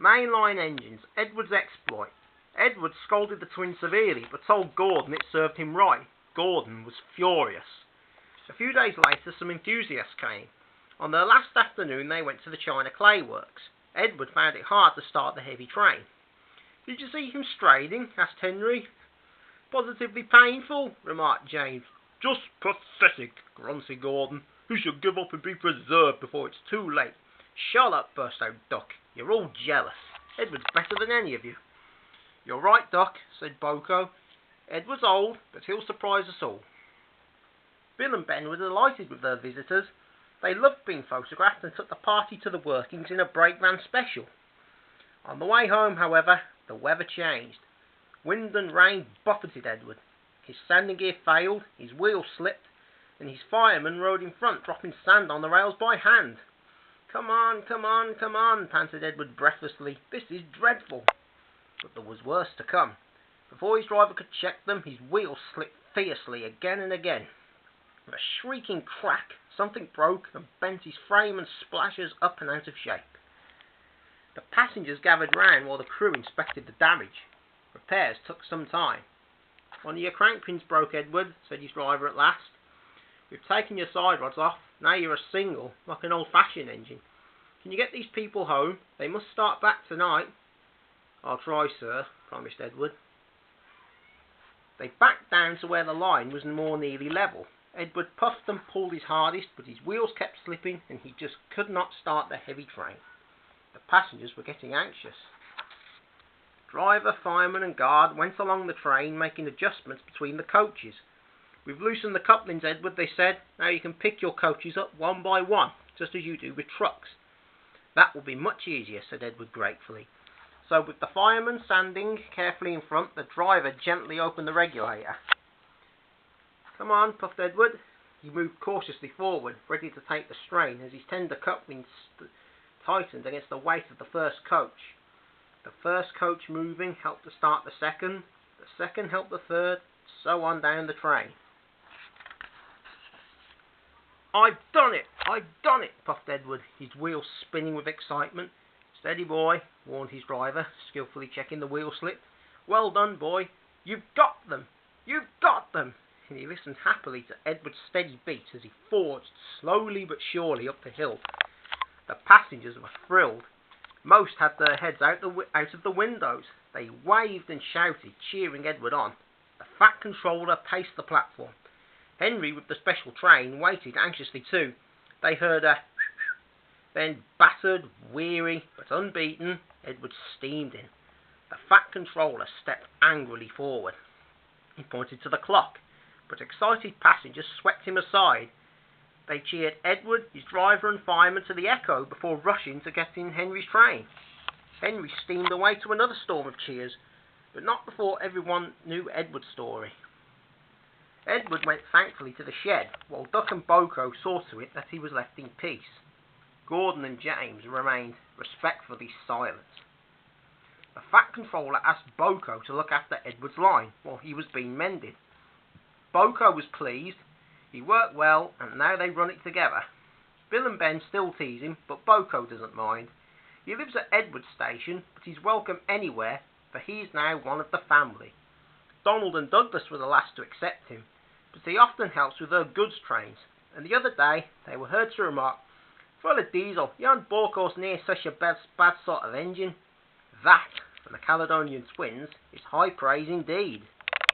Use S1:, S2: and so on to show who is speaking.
S1: Mainline engines, Edward's exploit. Edward scolded the twin severely, but told Gordon it served him right. Gordon was furious. A few days later, some enthusiasts came. On their last afternoon, they went to the China Clay Works. Edward found it hard to start the heavy train. "Did you see him straining?" asked Henry. "Positively painful," remarked James. "Just pathetic," grunted Gordon. "He should give up and be preserved before it's too late." "Shut up," burst out Duck. "You're all jealous. Edward's better than any of you." "You're right, Duck," said Boko. "Edward's old, but he'll surprise us all." Bill and Ben were delighted with their visitors. They loved being photographed and took the party to the workings in a brakeman special. On the way home, however, the weather changed. Wind and rain buffeted Edward. His sanding gear failed, his wheels slipped, and his fireman rode in front, dropping sand on the rails by hand. "Come on, come on, come on," panted Edward breathlessly. "This is dreadful." But there was worse to come. Before his driver could check them, his wheels slipped fiercely again and again. With a shrieking crack, something broke and bent his frame and splashers up and out of shape. The passengers gathered round while the crew inspected the damage. Repairs took some time. "One of your crank pins broke, Edward," said his driver at last. "We've taken your side rods off. Now you're a single, like an old-fashioned engine. Can you get these people home? They must start back tonight." "I'll try, sir," promised Edward. They backed down to where the line was more nearly level. Edward puffed and pulled his hardest, but his wheels kept slipping and he just could not start the heavy train. The passengers were getting anxious. Driver, fireman and guard went along the train, making adjustments between the coaches. "We've loosened the couplings, Edward," they said. "Now you can pick your coaches up one by one, just as you do with trucks." "That will be much easier," said Edward gratefully. So with the fireman sanding carefully in front, the driver gently opened the regulator. "Come on," puffed Edward. He moved cautiously forward, ready to take the strain as his tender couplings tightened against the weight of the first coach. The first coach moving helped to start the second helped the third, so on down the train. "I've done it! I've done it!" puffed Edward, his wheels spinning with excitement. "Steady, boy," warned his driver, skillfully checking the wheel slip. "Well done, boy. You've got them! You've got them!" And he listened happily to Edward's steady beat as he forged slowly but surely up the hill. The passengers were thrilled. Most had their heads out of the windows. They waved and shouted, cheering Edward on. The Fat Controller paced the platform. Henry, with the special train, waited anxiously too. They heard a then, battered, weary, but unbeaten, Edward steamed in. The Fat Controller stepped angrily forward. He pointed to the clock, but excited passengers swept him aside. They cheered Edward, his driver and fireman to the echo before rushing to get in Henry's train. Henry steamed away to another storm of cheers, but not before everyone knew Edward's story. Edward went thankfully to the shed, while Duck and Boko saw to it that he was left in peace. Gordon and James remained respectfully silent. The Fat Controller asked Boko to look after Edward's line while he was being mended. Boko was pleased. He worked well, and now they run it together. Bill and Ben still tease him, but Boko doesn't mind. He lives at Edward's station, but he's welcome anywhere, for he's now one of the family. Donald and Douglas were the last to accept him, but he often helps with their goods trains, and the other day they were heard to remark, "Full of diesel, you aren't Borkos near such a bad sort of engine." That, from the Caledonian twins, is high praise indeed.